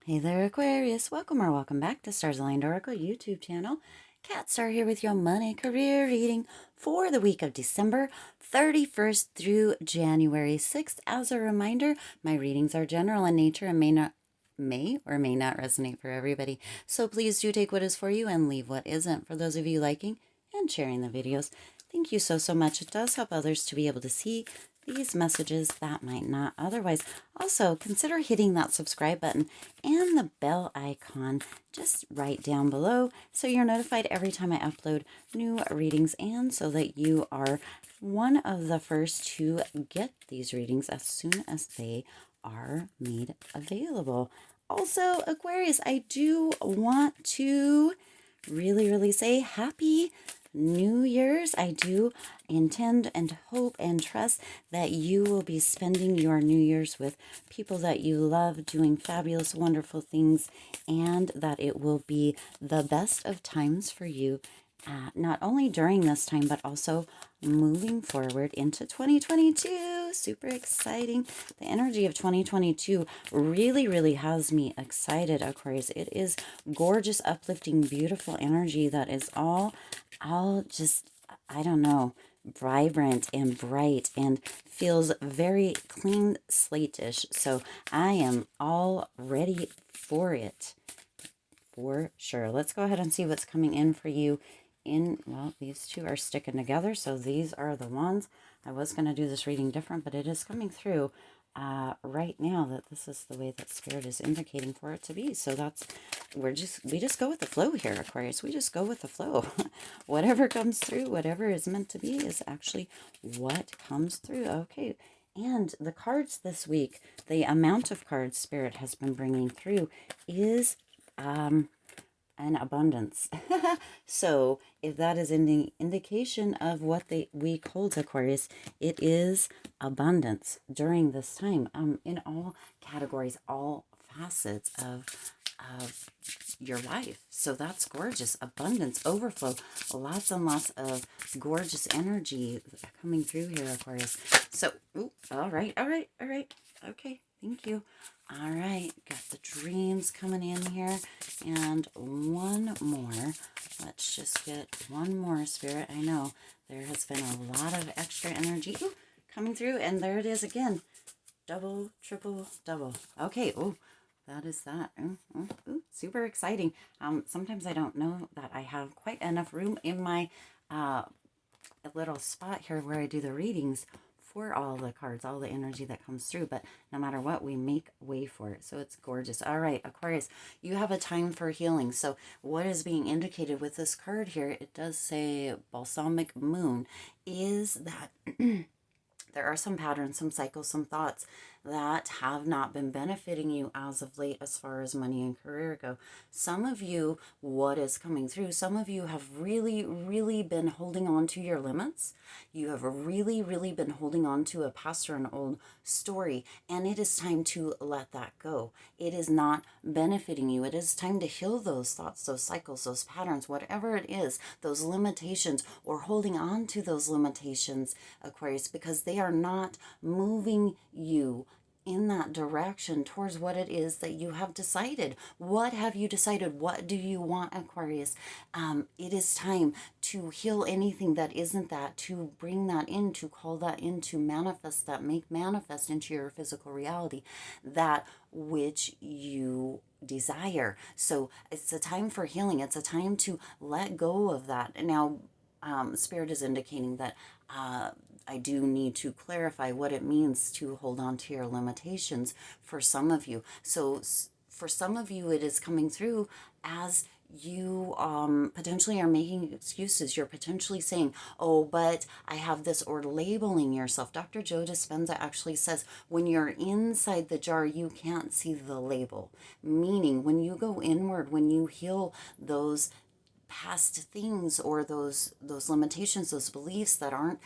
Hey there, Aquarius. Welcome or welcome back to Stars Aligned Oracle YouTube channel. Cat Star here with your money career reading for the week of December 31st through January 6th. As a reminder, my readings are general in nature and may or may not resonate for everybody. So please do take what is for you and leave what isn't. For those of you liking and sharing the videos, thank you so much. It does help others to be able to see these messages that might not otherwise. Also, consider hitting that subscribe button and the bell icon just right down below so you're notified every time I upload new readings and so that you are one of the first to get these readings as soon as they are made available. Also, Aquarius, I do want to really say happy New Year's. I do intend and hope and trust that you will be spending your New Year's with people that you love, doing fabulous, wonderful things, and that it will be the best of times for you, not only during this time, but also moving forward into 2022. Super exciting. The energy of 2022 really has me excited, Aquarius. It is gorgeous, uplifting, beautiful energy that is all just, I don't know, vibrant and bright and feels very clean slate-ish. So I am all ready for it for sure. Let's go ahead and see what's coming in for you. Well, these two are sticking together, so these are the ones. I was going to do this reading different, but it is coming through right now that this is the way that Spirit is indicating for it to be. So we just go with the flow here, Aquarius. We just go with the flow. Whatever comes through, whatever is meant to be is actually what comes through. Okay. And the cards this week, the amount of cards Spirit has been bringing through is an abundance. So if that is an indication of what the week holds, Aquarius, it is abundance during this time, in all categories, all facets of your life. So that's gorgeous. Abundance, overflow, lots and lots of gorgeous energy coming through here, Aquarius. So, all right. Okay, thank you. All right, got the dreams coming in here. And one more. Let's just get one more, Spirit. I know there has been a lot of extra energy coming through. And there it is again. Double, triple, double. Okay, that is that. Super exciting. Sometimes I don't know that I have quite enough room in my little spot here where I do the readings for all the cards, all the energy that comes through, but no matter what, we make way for it. So it's gorgeous. All right, Aquarius, you have a time for healing. So what is being indicated with this card here, it does say balsamic moon, is that there are some patterns, some cycles, some thoughts that have not been benefiting you as of late as far as money and career go. Some of you, what is coming through, some of you have really been holding on to your limits. You have really been holding on to a past or an old story, and it is time to let that go. It is not benefiting you. It is time to heal those thoughts, those cycles, those patterns, whatever it is, those limitations, or holding on to those limitations, Aquarius, because they are not moving you in that direction towards what it is that you have decided. What have you decided? What do you want, Aquarius? It is time to heal anything that isn't that, to bring that in, to call that in, to manifest that, make manifest into your physical reality that which you desire. So it's a time for healing. It's a time to let go of that. And now, Spirit is indicating that I do need to clarify what it means to hold on to your limitations for some of you. So for some of you, it is coming through as you potentially are making excuses. You're potentially saying, oh, but I have this, or labeling yourself. Dr. Joe Dispenza actually says when you're inside the jar, you can't see the label. Meaning when you go inward, when you heal those past things or those limitations, those beliefs that aren't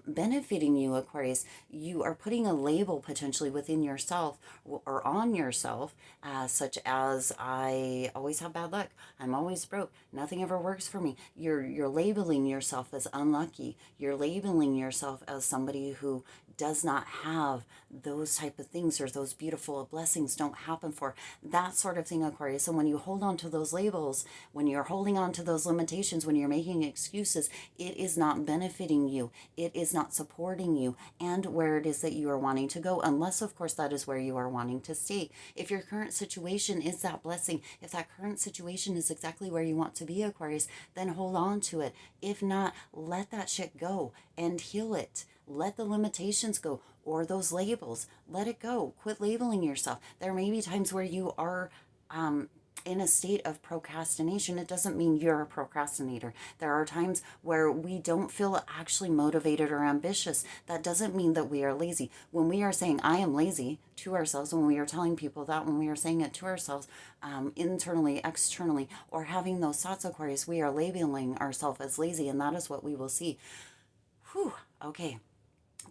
benefiting you, Aquarius, you are putting a label potentially within yourself or on yourself, such as I always have bad luck, I'm always broke, nothing ever works for me. You're labeling yourself as unlucky. You're labeling yourself as somebody who does not have those type of things or those beautiful blessings don't happen for, that sort of thing, Aquarius. And when you hold on to those labels, when you're holding on to those limitations, when you're making excuses, it is not benefiting you. It is not supporting you and where it is that you are wanting to go, unless, of course, that is where you are wanting to stay. If your current situation is that blessing, if that current situation is exactly where you want to be, Aquarius, then hold on to it. If not, let that shit go and heal it. Let the limitations go, or those labels. Let it go. Quit labeling yourself. There may be times where you are in a state of procrastination. It doesn't mean you're a procrastinator. There are times where we don't feel actually motivated or ambitious. That doesn't mean that we are lazy. When we are saying, I am lazy to ourselves, when we are telling people that, when we are saying it to ourselves, internally, externally, or having those thoughts, Aquarius, we are labeling ourselves as lazy, and that is what we will see. Whew, okay.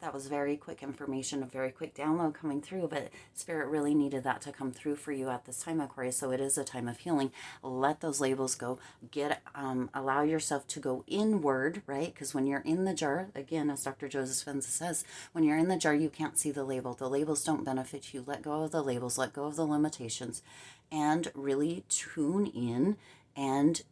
That was very quick information, a very quick download coming through, but Spirit really needed that to come through for you at this time, Aquarius. So it is a time of healing. Let those labels go. Allow yourself to go inward, right? Because when you're in the jar, again, as Dr. Joseph Dispenza says, when you're in the jar, you can't see the label. The labels don't benefit you. Let go of the labels. Let go of the limitations, and really tune in and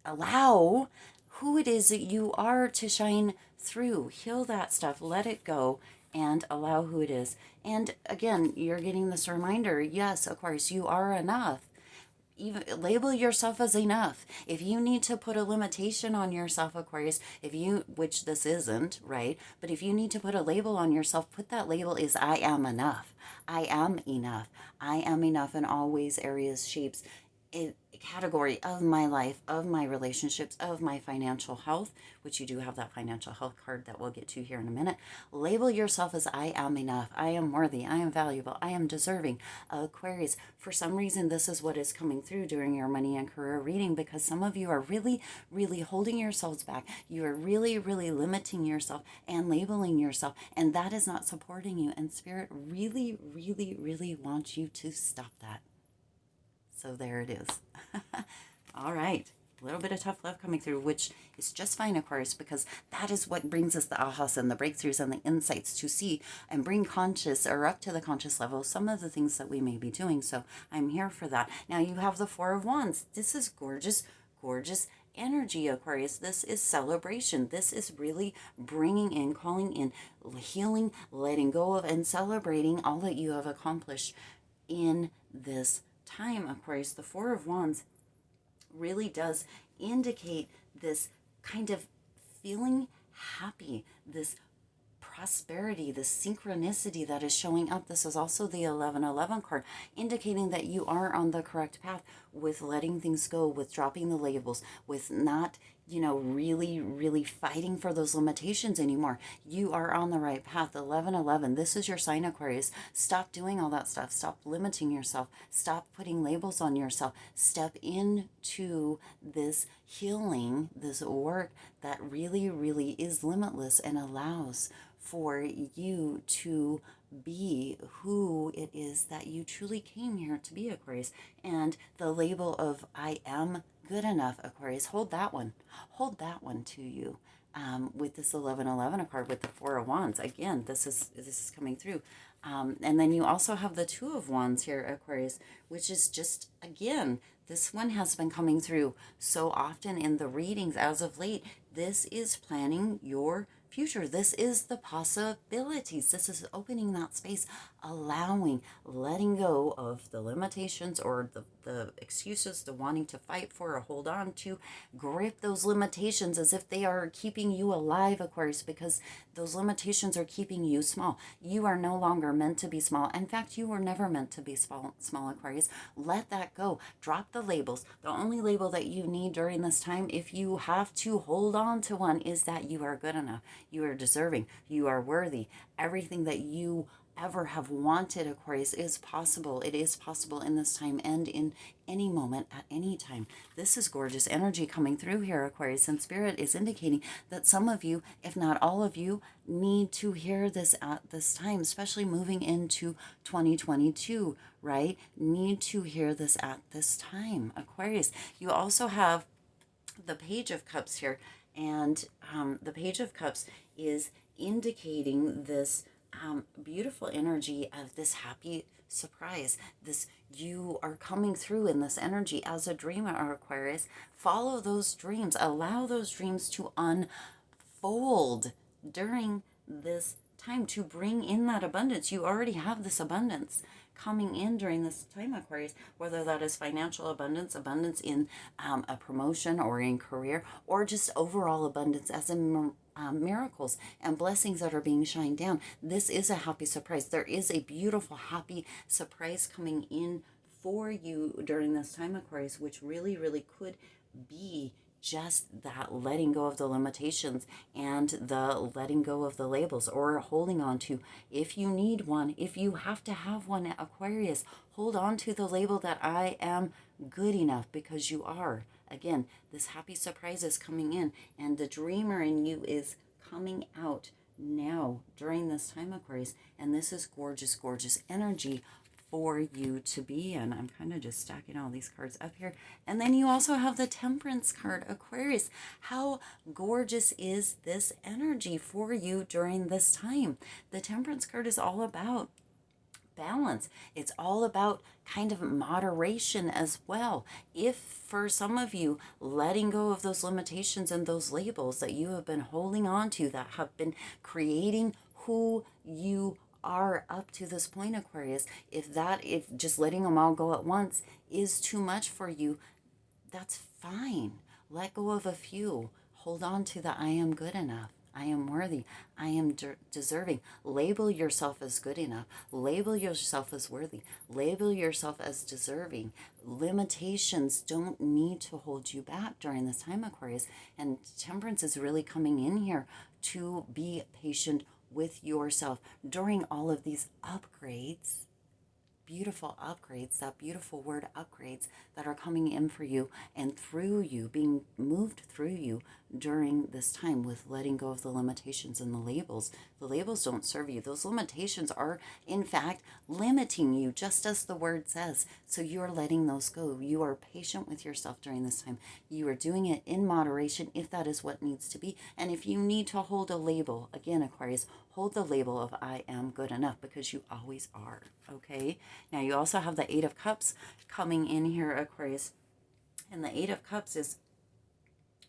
allow who it is that you are to shine through. Heal that stuff, let it go, and allow who it is. And again, you're getting this reminder, yes, Aquarius, you are enough. Even label yourself as enough. If you need to put a limitation on yourself, Aquarius, which this isn't, right? But if you need to put a label on yourself, put that label is I am enough. I am enough. I am enough in all ways, areas, shapes, category of my life, of my relationships, of my financial health, which you do have that financial health card that we'll get to here in a minute. Label yourself as I am enough. I am worthy. I am valuable. I am deserving. Aquarius, for some reason, this is what is coming through during your money and career reading, because some of you are really, really holding yourselves back. You are really, really limiting yourself and labeling yourself, and that is not supporting you. And Spirit really, really, really wants you to stop that. So there it is. All right. A little bit of tough love coming through, which is just fine, Aquarius, because that is what brings us the ahas and the breakthroughs and the insights to see and bring conscious or up to the conscious level some of the things that we may be doing. So I'm here for that. Now you have the Four of Wands. This is gorgeous, gorgeous energy, Aquarius. This is celebration. This is really bringing in, calling in, healing, letting go of, and celebrating all that you have accomplished in this time, Aquarius. The Four of Wands really does indicate this kind of feeling happy, this prosperity, the synchronicity that is showing up. This is also the 1111 card, indicating that you are on the correct path with letting things go, with dropping the labels, with not, really, really fighting for those limitations anymore. You are on the right path. 1111, this is your sign, Aquarius. Stop doing all that stuff. Stop limiting yourself. Stop putting labels on yourself. Step into this healing, this work that really, really is limitless and allows for you to be who it is that you truly came here to be, Aquarius. And the label of I am good enough, Aquarius, hold that one. Hold that one to you. With this 1111 card with the Four of Wands. Again, this is coming through. And then you also have the Two of Wands here, Aquarius, which is just, again, this one has been coming through so often in the readings as of late. This is planning your future. This is the possibilities. This is opening that space, allowing, letting go of the limitations or the excuses, the wanting to fight for or hold on to. Grip those limitations as if they are keeping you alive, Aquarius, because those limitations are keeping you small. You are no longer meant to be small. In fact, you were never meant to be small, Aquarius. Let that go. Drop the labels. The only label that you need during this time, if you have to hold on to one, is that you are good enough. You are deserving. You are worthy. Everything that you ever have wanted, Aquarius, is possible. It is possible in this time and in any moment at any time. This is gorgeous energy coming through here, Aquarius, and Spirit is indicating that some of you, if not all of you, need to hear this at this time, especially moving into 2022, right? Need to hear this at this time, Aquarius. You also have the Page of Cups here, and the Page of Cups is indicating this beautiful energy of this happy surprise. This, you are coming through in this energy as a dreamer, Aquarius. Follow those dreams. Allow those dreams to unfold during this time to bring in that abundance. You already have this abundance coming in during this time, Aquarius, whether that is financial abundance, abundance in a promotion or in career, or just overall abundance as in miracles and blessings that are being shined down. This is a happy surprise. There is a beautiful, happy surprise coming in for you during this time, Aquarius, which really, really could be just that letting go of the limitations and the letting go of the labels, or holding on to, if you need one, if you have to have one, Aquarius, hold on to the label that I am good enough, because you are. Again, this happy surprise is coming in, and the dreamer in you is coming out now during this time, Aquarius, and this is gorgeous, gorgeous energy for you to be in. I'm kind of just stacking all these cards up here. And then you also have the Temperance card, Aquarius. How gorgeous is this energy for you during this time? The Temperance card is all about balance. It's all about kind of moderation as well. If for some of you, letting go of those limitations and those labels that you have been holding on to, that have been creating who you are up to this point, Aquarius, if just letting them all go at once is too much for you, that's fine. Let go of a few. Hold on to the I am good enough. I am worthy. I am deserving. Label yourself as good enough. Label yourself as worthy. Label yourself as deserving. Limitations don't need to hold you back during this time, Aquarius. And Temperance is really coming in here to be patient with yourself during all of these upgrades, beautiful upgrades, that beautiful word upgrades, that are coming in for you and through you, being moved through you during this time, with letting go of the limitations and the labels. The labels don't serve you. Those limitations are, in fact, limiting you, just as the word says. So you are letting those go. You are patient with yourself during this time. You are doing it in moderation, if that is what needs to be. And if you need to hold a label, again, Aquarius, hold the label of I am good enough, because you always are. Okay? Now you also have the Eight of Cups coming in here, Aquarius. And the Eight of Cups is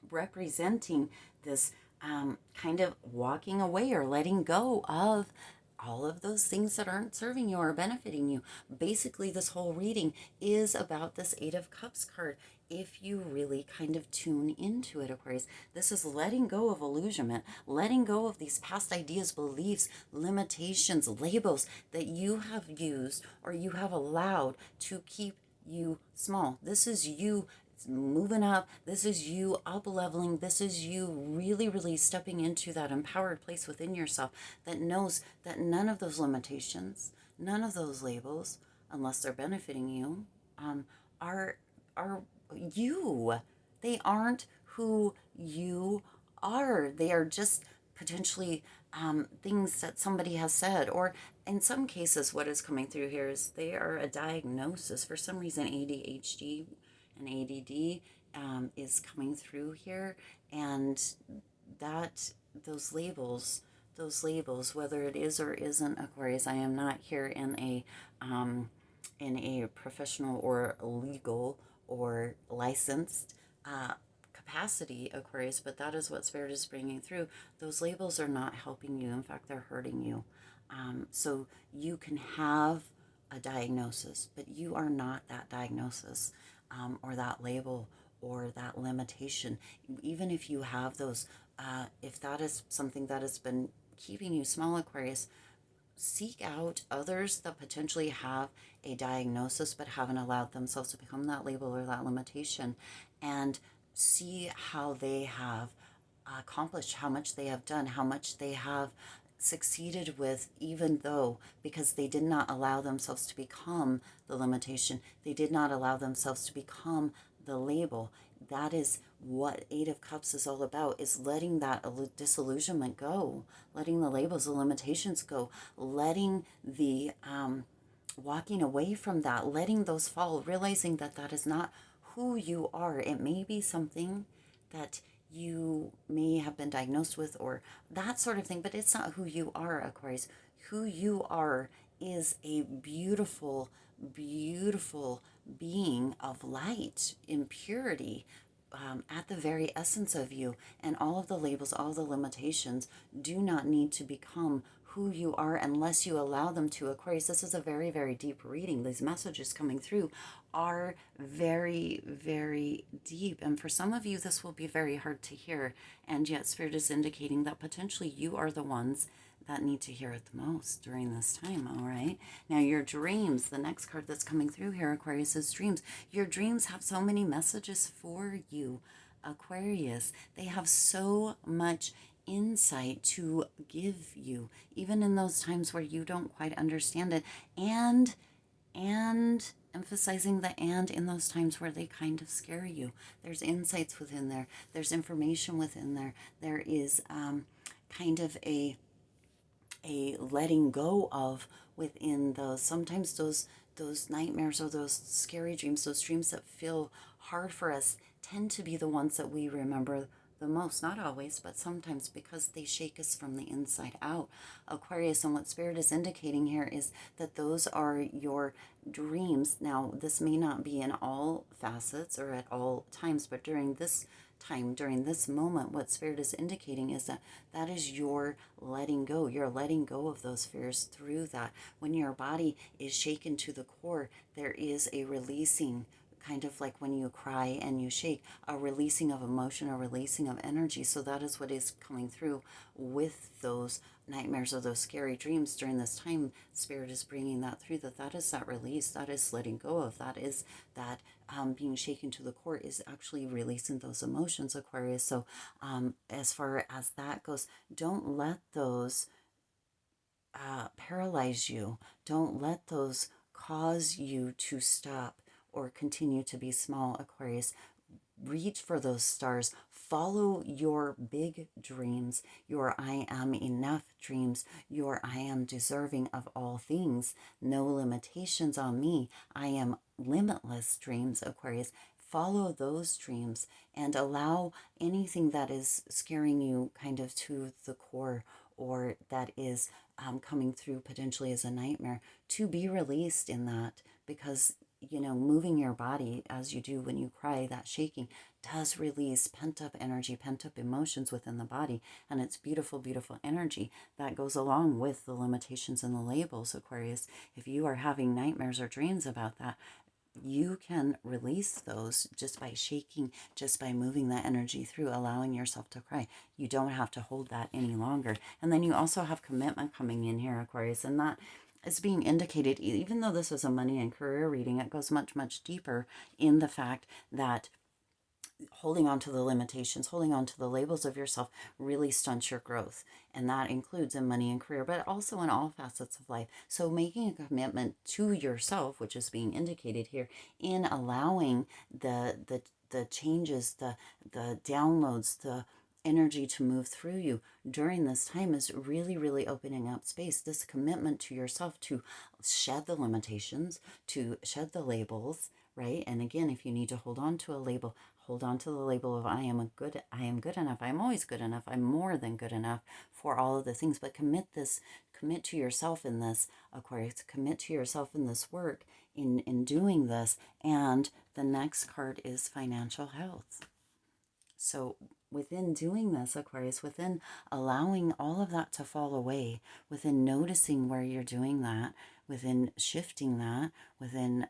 representing this kind of walking away or letting go of all of those things that aren't serving you or benefiting you. Basically, this whole reading is about this Eight of Cups card. If you really kind of tune into it, Aquarius, this is letting go of illusionment, letting go of these past ideas, beliefs, limitations, labels that you have used or you have allowed to keep you small. This is you moving up. This is you up leveling. This is you really, really stepping into that empowered place within yourself that knows that none of those limitations, none of those labels, unless they're benefiting you, are you. They aren't who you are. They are just potentially things that somebody has said, or in some cases, what is coming through here is they are a diagnosis. For some reason, ADHD and ADD is coming through here, and that those labels, whether it is or isn't, Aquarius, I am not here in a professional or legal or licensed capacity, Aquarius, but that is what Spirit is bringing through. Those labels are not helping you. In fact, they're hurting you. So you can have a diagnosis, but you are not that diagnosis, or that label, or that limitation. Even if you have those, if that is something that has been keeping you small, Aquarius, seek out others that potentially have a diagnosis but haven't allowed themselves to become that label or that limitation, and see how they have accomplished, how much they have done, how much they have succeeded with, even though, because they did not allow themselves to become the limitation, they did not allow themselves to become the label. That is what Eight of Cups is all about, is letting that disillusionment go, letting the labels, the limitations go, letting the walking away from that, letting those fall, realizing that that is not who you are. It may be something that you may have been diagnosed with or that sort of thing, but it's not who you are, Aquarius. Who you are is a beautiful, beautiful being of light in purity, at the very essence of you. And all of the labels, all the limitations do not need to become who you are unless you allow them to. Aquarius, this is a very, very deep reading. These messages coming through are very, very deep. And for some of you, this will be very hard to hear. And yet, Spirit is indicating that potentially you are the ones that need to hear it the most during this time. All right. Now, your dreams, the next card that's coming through here, Aquarius, is dreams. Your dreams have so many messages for you, Aquarius. They have so much insight to give you, even in those times where you don't quite understand it. And emphasizing the and in those times where they kind of scare you. There's insights within there. There's information within there. There is kind of a letting go of within those, sometimes those nightmares or those scary dreams, those dreams that feel hard for us, tend to be the ones that we remember the most. Not always, but sometimes, because they shake us from the inside out, Aquarius. And what Spirit is indicating here is that those are your dreams. Now, this may not be in all facets or at all times, but during this time, during this moment, what Spirit is indicating is that that is your letting go. You're letting go of those fears through that. When your body is shaken to the core, there is a releasing, kind of like when you cry and you shake, a releasing of emotion, a releasing of energy. So that is what is coming through with those nightmares or those scary dreams during this time. Spirit is bringing that through, that is that release, that is letting go of, that is that being shaken to the core is actually releasing those emotions, Aquarius. So as far as that goes, don't let those paralyze you. Don't let those cause you to stop or continue to be small, Aquarius. Reach for those stars. Follow your big dreams, your I am enough dreams, your I am deserving of all things. No limitations on me. I am limitless dreams, Aquarius. Follow those dreams and allow anything that is scaring you kind of to the core, or that is coming through potentially as a nightmare, to be released in that. Because moving your body as you do when you cry, that shaking does release pent up energy, pent up emotions within the body. And it's beautiful, beautiful energy that goes along with the limitations and the labels, Aquarius. If you are having nightmares or dreams about that, you can release those just by shaking, just by moving that energy through, allowing yourself to cry. You don't have to hold that any longer. And then you also have commitment coming in here, Aquarius, and that is being indicated. Even though this is a money and career reading, it goes much, much deeper in the fact that holding on to the limitations, holding on to the labels of yourself really stunts your growth. And that includes in money and career, but also in all facets of life. So making a commitment to yourself, which is being indicated here, in allowing the changes, the downloads, the energy to move through you during this time, is really, really opening up space. This commitment to yourself to shed the limitations, to shed the labels, right? And again, if you need to hold on to a label, hold on to the label of I am good enough, I'm always good enough, I'm more than good enough for all of the things. But commit to yourself in this, Aquarius. Commit to yourself in this work, in doing this. And the next card is financial health. So within doing this, Aquarius, within allowing all of that to fall away, within noticing where you're doing that, within shifting that, within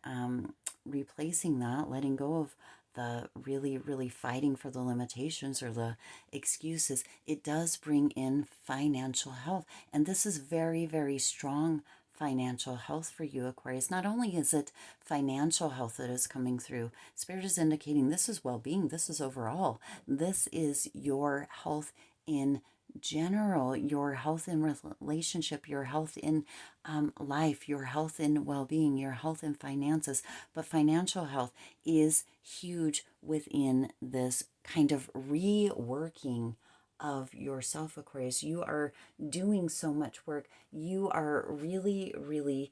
replacing that, letting go of the really, really fighting for the limitations or the excuses, it does bring in financial health. And this is very, very strong financial health for you, Aquarius. Not only is it financial health that is coming through, Spirit is indicating this is well-being, this is overall, this is your health in general, your health in relationship, your health in life, your health in well-being, your health in finances. But financial health is huge within this kind of reworking of yourself, Aquarius. You are doing so much work. You are really, really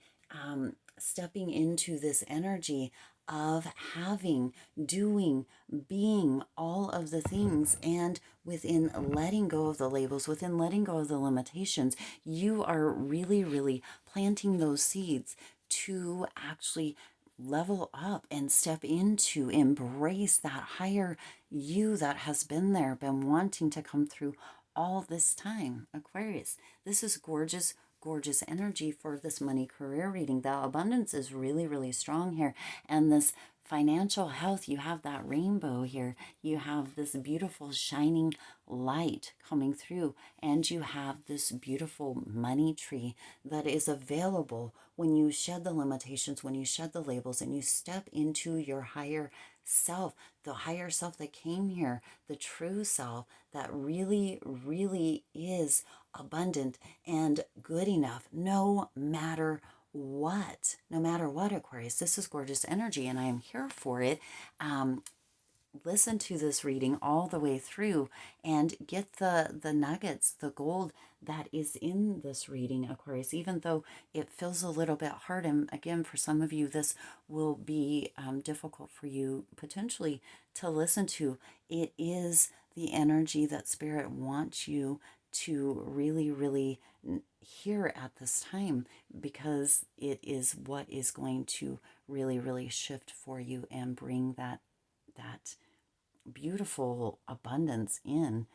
stepping into this energy of having, doing, being all of the things, and within letting go of the labels, within letting go of the limitations, you are really, really planting those seeds to actually level up and step into, embrace that higher you that has been there, been wanting to come through all this time. Aquarius, this is gorgeous, gorgeous energy for this money career reading. The abundance is really, really strong here. And this financial health, you have that rainbow here. You have this beautiful shining light coming through, and you have this beautiful money tree that is available when you shed the limitations, when you shed the labels, and you step into your higher self, the higher self that came here, the true self that really, really is abundant and good enough no matter what. No matter what, Aquarius. This is gorgeous energy, and I am here for it. Listen to this reading all the way through and get the nuggets, the gold that is in this reading, Aquarius, even though it feels a little bit hard. And again, for some of you, this will be difficult for you potentially to listen to. It is the energy that Spirit wants you to really, really hear at this time, because it is what is going to really, really shift for you and bring that beautiful abundance in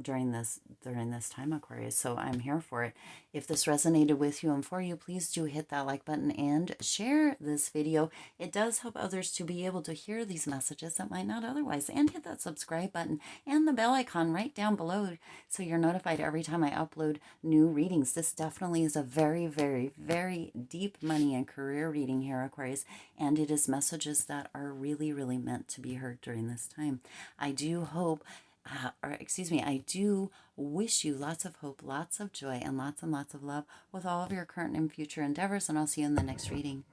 during this time, Aquarius. So I'm here for it. If this resonated with you and for you, please do hit that like button and share this video. It does help others to be able to hear these messages that might not otherwise. And hit that subscribe button and the bell icon right down below so you're notified every time I upload new readings. This definitely is a very, very, very deep money and career reading here, Aquarius, and it is messages that are really, really meant to be heard during this time. I do hope I do wish you lots of hope, lots of joy, and lots of love with all of your current and future endeavors, and I'll see you in the next reading.